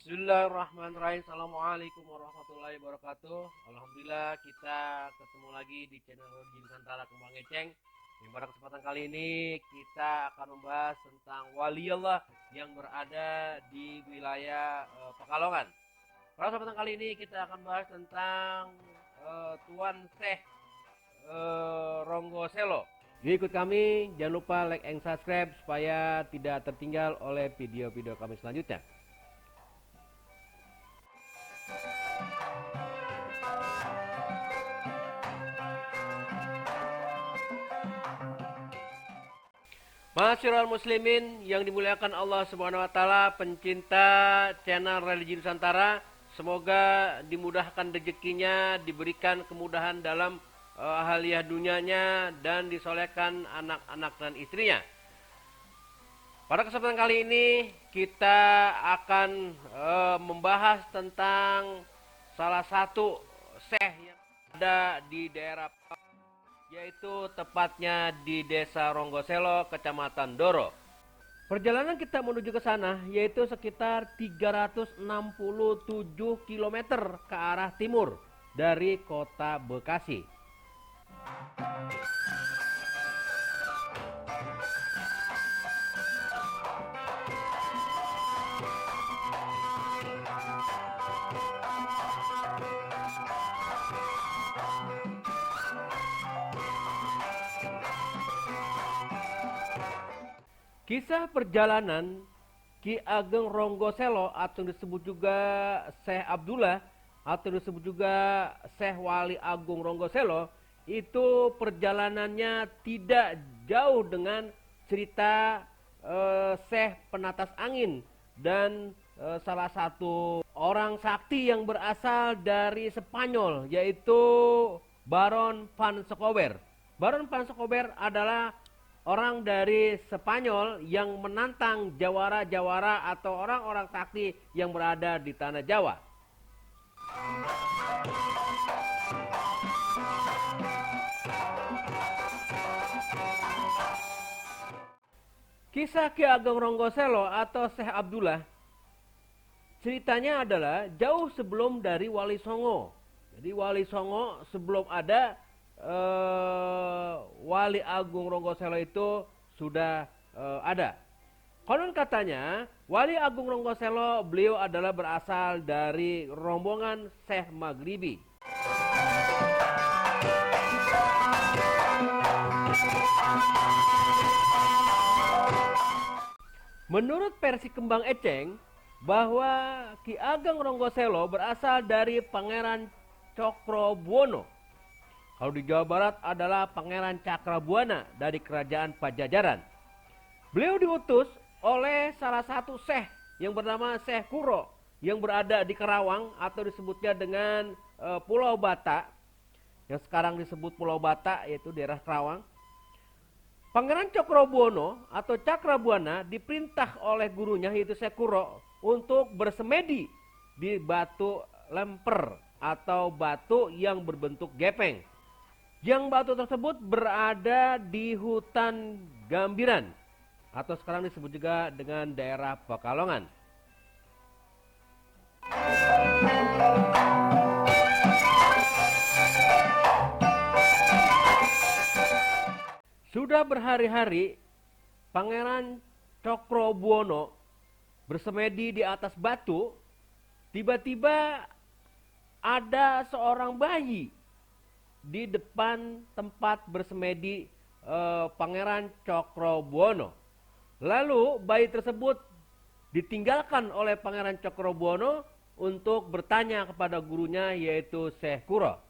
Bismillahirrahmanirrahim. Assalamualaikum warahmatullahi wabarakatuh. Alhamdulillah kita ketemu lagi di channel Jin Nusantara Kembang Eceng. Pada kesempatan kali ini kita akan membahas tentang wali Allah yang berada di wilayah Pekalongan. Pada kesempatan kali ini kita akan bahas tentang Tuan Syekh Ronggoselo. Jadi ikut kami, jangan lupa like and subscribe supaya tidak tertinggal oleh video-video kami selanjutnya. Masyarul muslimin yang dimuliakan Allah Subhanahu wa taala, pencinta channel Religi Nusantara, semoga dimudahkan rezekinya, diberikan kemudahan dalam ahliah dunianya dan disolehkan anak-anak dan istrinya. Pada kesempatan kali ini kita akan membahas tentang salah satu syekh yang ada di daerah, yaitu tepatnya di Desa Ronggoselo, Kecamatan Doro. Perjalanan kita menuju ke sana yaitu sekitar 367 km ke arah timur dari kota Bekasi. Kisah perjalanan Ki Ageng Ronggoselo atau disebut juga Syekh Abdullah atau disebut juga Syekh Wali Agung Ronggoselo itu perjalanannya tidak jauh dengan cerita Syekh Penatas Angin dan salah satu orang sakti yang berasal dari Spanyol, yaitu Baron van Schober. Baron van Schober adalah orang dari Spanyol yang menantang jawara-jawara atau orang-orang sakti yang berada di tanah Jawa. Kisah Ki Ageng Ronggoselo atau Syekh Abdullah ceritanya adalah jauh sebelum dari Wali Songo. Jadi Wali Songo sebelum ada Wali Agung Ronggoselo itu sudah ada. Konon katanya Wali Agung Ronggoselo beliau adalah berasal dari rombongan Syekh Maghribi. Menurut versi Kembang Eceng bahwa Ki Ageng Ronggoselo berasal dari Pangeran Cokrobuwono. Kalau di Jawa Barat adalah Pangeran Cakrabuana dari Kerajaan Pajajaran. Beliau diutus oleh salah satu syekh yang bernama Syekh Kuro yang berada di Karawang atau disebutnya dengan Pulau Bata, yang sekarang disebut Pulau Bata, yaitu daerah Karawang. Pangeran Cokrobuwono atau Cakrabuana diperintah oleh gurunya yaitu Syekh Kuro untuk bersemedi di batu lemper atau batu yang berbentuk gepeng. Yang batu tersebut berada di hutan Gambiran atau sekarang disebut juga dengan daerah Pekalongan. Sudah berhari-hari Pangeran Cokrobuwono bersemedi di atas batu, tiba-tiba ada seorang bayi di depan tempat bersemedi Pangeran Cokrobuwono. Lalu bayi tersebut ditinggalkan oleh Pangeran Cokrobuwono untuk bertanya kepada gurunya yaitu Syekh Kuro.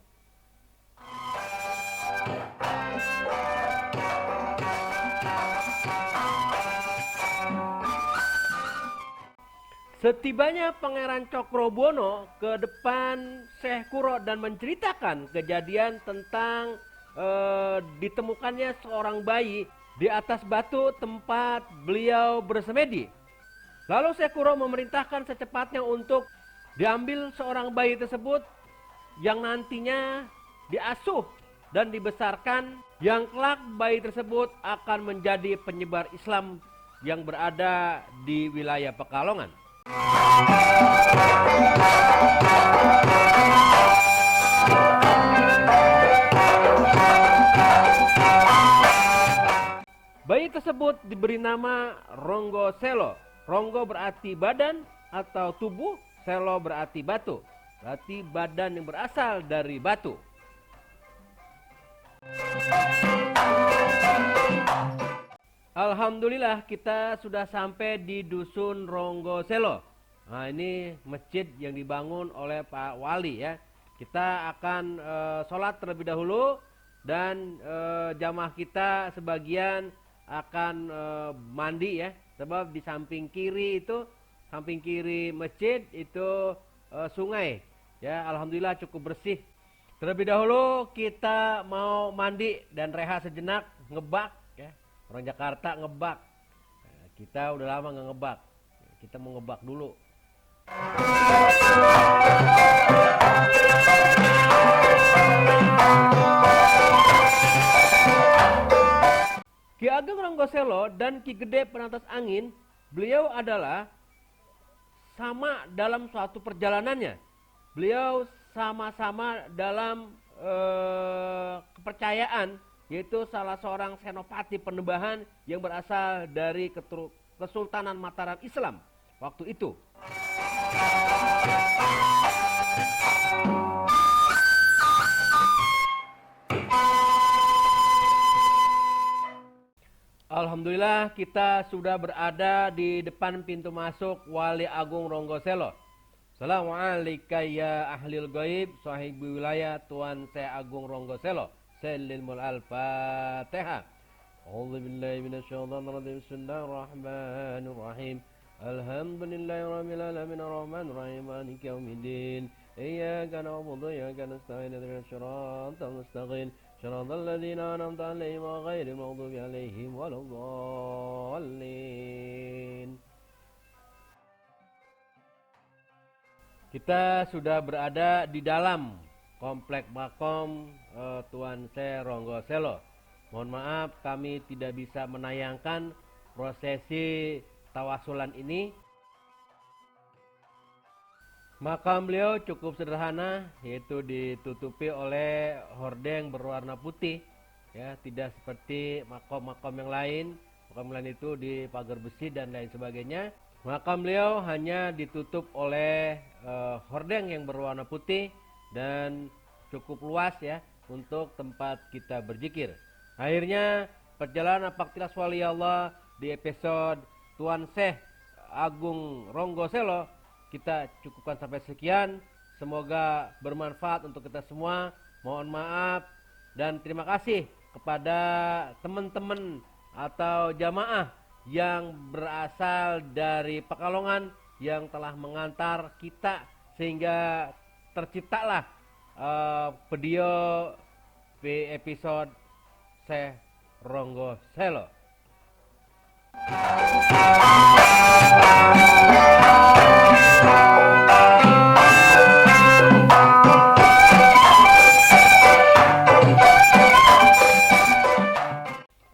Setibanya Pangeran Cokrobuwono ke depan Syekh Kuro dan menceritakan kejadian tentang ditemukannya seorang bayi di atas batu tempat beliau bersemedi. Lalu Syekh Kuro memerintahkan secepatnya untuk diambil seorang bayi tersebut yang nantinya diasuh dan dibesarkan, yang kelak bayi tersebut akan menjadi penyebar Islam yang berada di wilayah Pekalongan. tersebut diberi nama Ronggo Selo. Ronggo berarti badan atau tubuh, Selo berarti batu. Berarti badan yang berasal dari batu. Alhamdulillah kita sudah sampai di Dusun Ronggo Selo. Nah, ini masjid yang dibangun oleh Pak Wali ya. Kita akan sholat terlebih dahulu dan jamaah kita sebagian akan mandi ya. Sebab di samping kiri masjid itu sungai ya. Alhamdulillah cukup bersih. Terlebih dahulu kita mau mandi dan rehat sejenak, ngebak ya. Orang Jakarta ngebak. Nah, kita udah lama nggak ngebak. Kita mau ngebak dulu. Ki Ageng Ronggo Selo dan Ki Gede Penantas Angin, beliau adalah sama dalam suatu perjalanannya. Beliau sama-sama dalam kepercayaan, yaitu salah seorang senopati Penembahan yang berasal dari Kesultanan Mataram Islam waktu itu. Alhamdulillah kita sudah berada di depan pintu masuk Wali Agung Ronggo Selo. Assalamualaikum ya ahlil ghaib, sahibi wilayah Tuan Saya Agung Ronggo Selo. Salimul al-Fatihah. A'udzu billahi minasyaitonir rajim. Bismillahirrahmanirrahim. Alhamdulillahirabbil alamin arrahmanir rahim maliki yaumiddin. Iyyaka na'budu wa iyyaka nasta'in ihdinas siratal mustaqim. Shiratal ladzina an'amta 'alaihim ghairil maghdubi 'alaihim waladdallin. Kita sudah berada di dalam komplek makom Tuan Saya Ronggo Selo. Mohon maaf kami tidak bisa menayangkan prosesi tawasulan ini. Makam beliau cukup sederhana, yaitu ditutupi oleh hordeng berwarna putih ya, tidak seperti makom-makom yang lain. Makam lain itu di pagar besi dan lain sebagainya. Makam beliau hanya ditutup oleh hordeng yang berwarna putih dan cukup luas ya untuk tempat kita berzikir. Akhirnya perjalanan Paktilas Wali Allah di episode Tuan Syekh Agung Ronggo Selo kita cukupkan sampai sekian. Semoga bermanfaat untuk kita semua. Mohon maaf dan terima kasih kepada teman-teman atau jamaah yang berasal dari Pekalongan yang telah mengantar kita sehingga terciptalah video episode Syekh Ronggo Selo.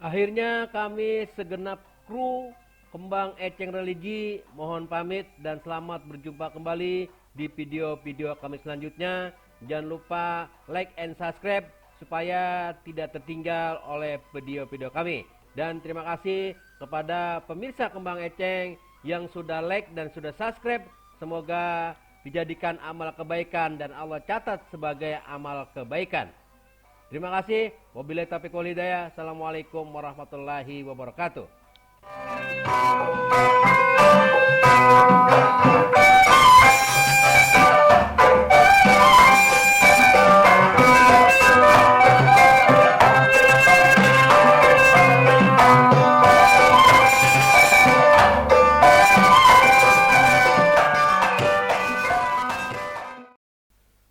Akhirnya kami segenap kru Kembang Eceng Religi mohon pamit dan selamat berjumpa kembali di video-video kami selanjutnya. Jangan lupa like and subscribe supaya tidak tertinggal oleh video-video kami. Dan terima kasih kepada pemirsa Kembang Eceng yang sudah like dan sudah subscribe. Semoga dijadikan amal kebaikan dan Allah catat sebagai amal kebaikan. Terima kasih. Wabillahi taufiq wal hidayah. Assalamualaikum warahmatullahi wabarakatuh.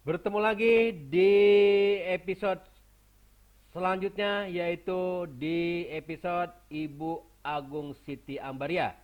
Bertemu lagi di episode selanjutnya, yaitu di episode Ibu Agung Siti Ambaria.